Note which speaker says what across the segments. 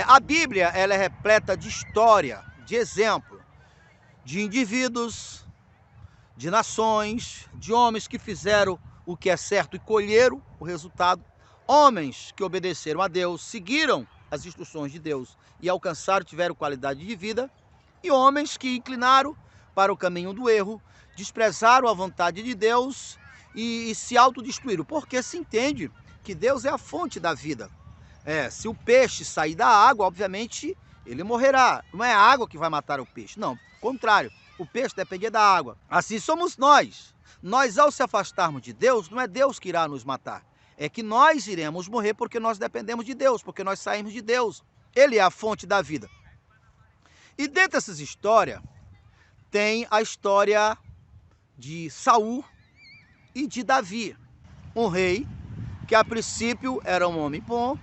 Speaker 1: A Bíblia ela é repleta de história, de exemplo, de indivíduos, de nações, de homens que fizeram o que é certo e colheram o resultado, homens que obedeceram a Deus, seguiram as instruções de Deus e alcançaram, tiveram qualidade de vida, e homens que inclinaram para o caminho do erro, desprezaram a vontade de Deus e se autodestruíram, porque se entende que Deus é a fonte da vida. Se o peixe sair da água, obviamente ele morrerá. Não é a água que vai matar o peixe, não, contrário. O peixe dependia da água. Assim somos nós. Nós, ao se afastarmos de Deus, não é Deus que irá nos matar. É que nós iremos morrer porque nós dependemos de Deus, porque nós saímos de Deus. Ele é a fonte da vida. E dentro dessas histórias, tem a história de Saul e de Davi. Um rei que a princípio era um homem bom,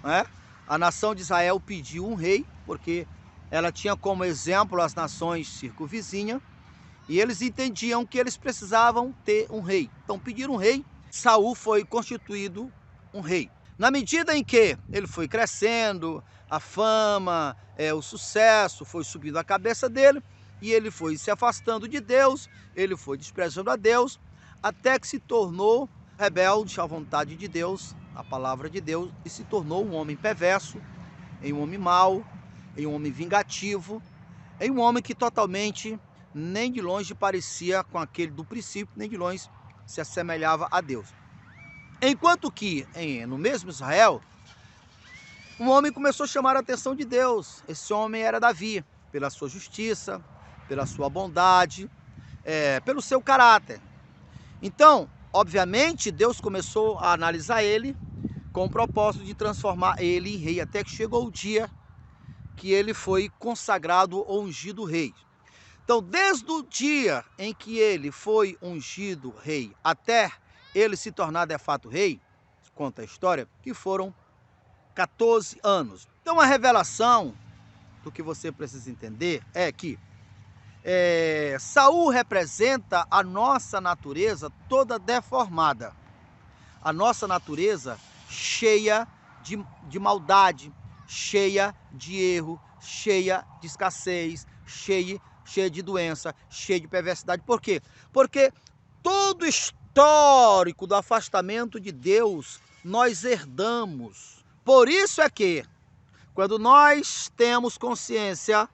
Speaker 1: né? A nação de Israel pediu um rei, porque ela tinha como exemplo as nações circunvizinhas, e eles entendiam que eles precisavam ter um rei. Então pediram um rei, Saul foi constituído um rei. Na medida em que ele foi crescendo, a fama, o sucesso foi subindo a cabeça dele, e ele foi se afastando de Deus, ele foi desprezando a Deus, até que se tornou rebelde à vontade de Deus, à palavra de Deus, e se tornou um homem perverso, em um homem mau, em um homem vingativo, em um homem que totalmente, nem de longe parecia com aquele do princípio, nem de longe se assemelhava a Deus. Enquanto que, no mesmo Israel, um homem começou a chamar a atenção de Deus. Esse homem era Davi, pela sua justiça, pela sua bondade, pelo seu caráter. Então, obviamente, Deus começou a analisar ele com o propósito de transformar ele em rei, até que chegou o dia que ele foi consagrado ou ungido rei. Então, desde o dia em que ele foi ungido rei até ele se tornar de fato rei, conta a história, que foram 14 anos. Então, a revelação do que você precisa entender é que Saul representa a nossa natureza toda deformada. A nossa natureza cheia de maldade, cheia de erro, cheia de escassez, cheia de doença, cheia de perversidade. Por quê? Porque todo o histórico do afastamento de Deus nós herdamos. Por isso é que, quando nós temos consciência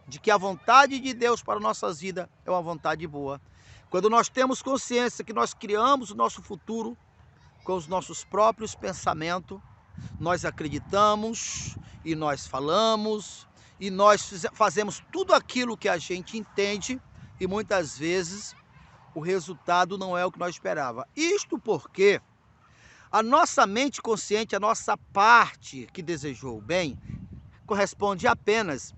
Speaker 1: de que a vontade de Deus para nossas vidas é uma vontade boa, quando nós temos consciência que nós criamos o nosso futuro com os nossos próprios pensamentos, nós acreditamos e nós falamos e nós fazemos tudo aquilo que a gente entende e muitas vezes o resultado não é o que nós esperava. Isto porque a nossa mente consciente, a nossa parte que desejou o bem, corresponde a apenas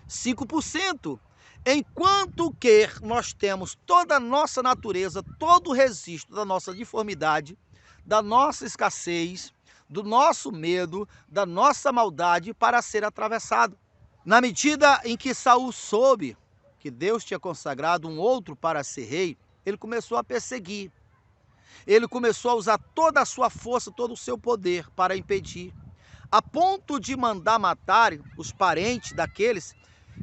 Speaker 1: 5%, enquanto que nós temos toda a nossa natureza, todo o registro da nossa deformidade, da nossa escassez, do nosso medo, da nossa maldade para ser atravessado. Na medida em que Saul soube que Deus tinha consagrado um outro para ser rei, ele começou a perseguir. Ele começou a usar toda a sua força, todo o seu poder para impedir, a ponto de mandar matar os parentes daqueles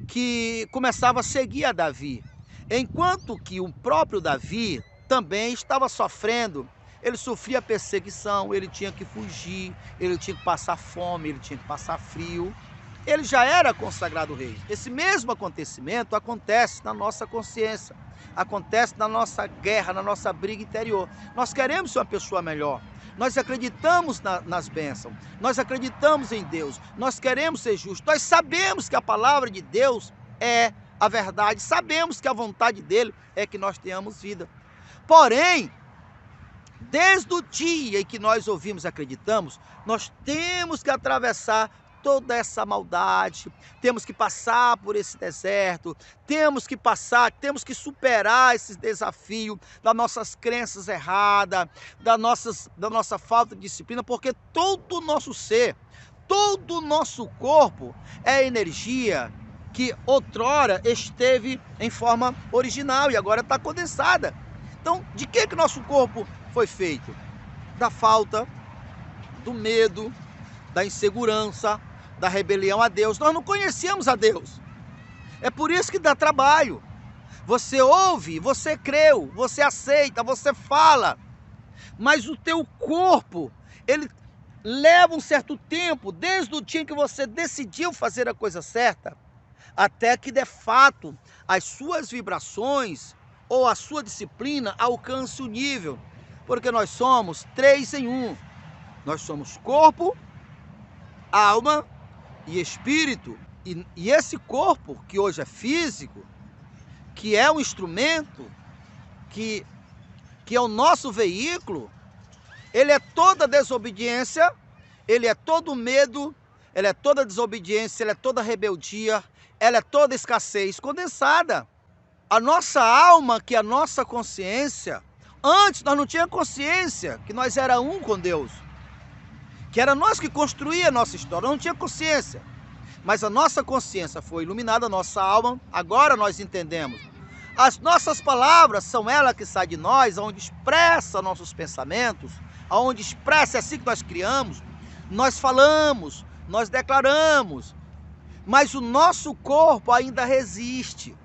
Speaker 1: que começavam a seguir a Davi. Enquanto que o próprio Davi também estava sofrendo. Ele sofria perseguição, ele tinha que fugir, ele tinha que passar fome, ele tinha que passar frio. Ele já era consagrado rei. Esse mesmo acontecimento acontece na nossa consciência, acontece na nossa guerra, na nossa briga interior. Nós queremos ser uma pessoa melhor, nós acreditamos nas bênçãos, nós acreditamos em Deus, nós queremos ser justos, nós sabemos que a palavra de Deus é a verdade, sabemos que a vontade dele é que nós tenhamos vida. Porém, desde o dia em que nós ouvimos e acreditamos, nós temos que atravessar toda essa maldade, temos que passar por esse deserto, temos que superar esses desafios das nossas crenças erradas, da nossa falta de disciplina, porque todo o nosso ser, todo o nosso corpo é energia que outrora esteve em forma original e agora está condensada. Então, de que nosso corpo foi feito? Da falta, do medo, da insegurança, da rebelião a Deus. Nós não conhecíamos a Deus. É por isso que dá trabalho. Você ouve, você creu, você aceita, você fala, mas o teu corpo, ele leva um certo tempo, desde o dia que você decidiu fazer a coisa certa, até que de fato as suas vibrações ou a sua disciplina alcance o nível, porque nós somos 3 em 1. Nós somos corpo, alma e espírito. E esse corpo, que hoje é físico, que é um instrumento, que é o nosso veículo, ele é toda desobediência, ele é todo medo, ele é toda desobediência, ele é toda rebeldia, ela é toda escassez condensada. A nossa alma, que é a nossa consciência, antes nós não tínhamos consciência que nós era um com Deus, que era nós que construía a nossa história, não tinha consciência. Mas a nossa consciência foi iluminada, a nossa alma, agora nós entendemos. As nossas palavras são elas que saem de nós, onde expressa nossos pensamentos, onde expressa, é assim que nós criamos, nós falamos, nós declaramos, mas o nosso corpo ainda resiste.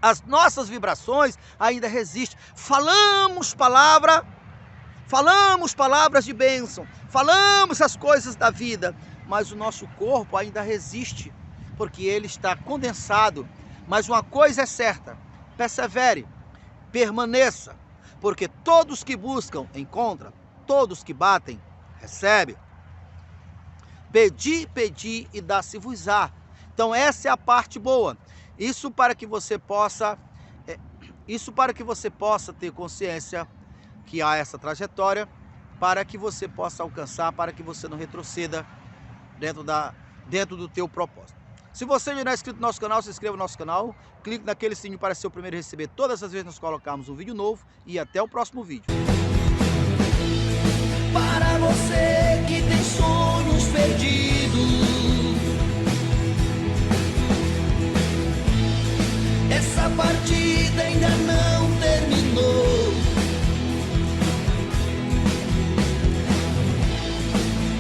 Speaker 1: As nossas vibrações ainda resistem. Falamos palavras de bênção, falamos as coisas da vida, mas o nosso corpo ainda resiste, porque ele está condensado. Mas uma coisa é certa, persevere, permaneça, porque todos que buscam, encontram, todos que batem, recebem. Pedi, pedi e dá-se-vos-á. Então essa é a parte boa. Isso para que você possa ter consciência que há essa trajetória, para que você possa alcançar, para que você não retroceda dentro do teu propósito. Se você ainda não é inscrito no nosso canal, se inscreva no nosso canal, clique naquele sininho para ser o primeiro a receber todas as vezes que nós colocarmos um vídeo novo, e até o próximo vídeo.
Speaker 2: Para você que tem sonhos perdidos, essa partida ainda não terminou.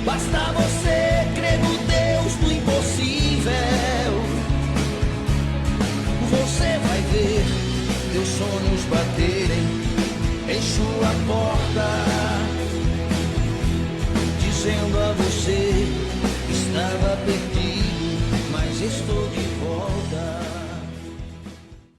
Speaker 2: Basta você crer no Deus do impossível. Você vai ver teus sonhos baterem em sua porta, dizendo a você: estava perdido, mas estou de volta.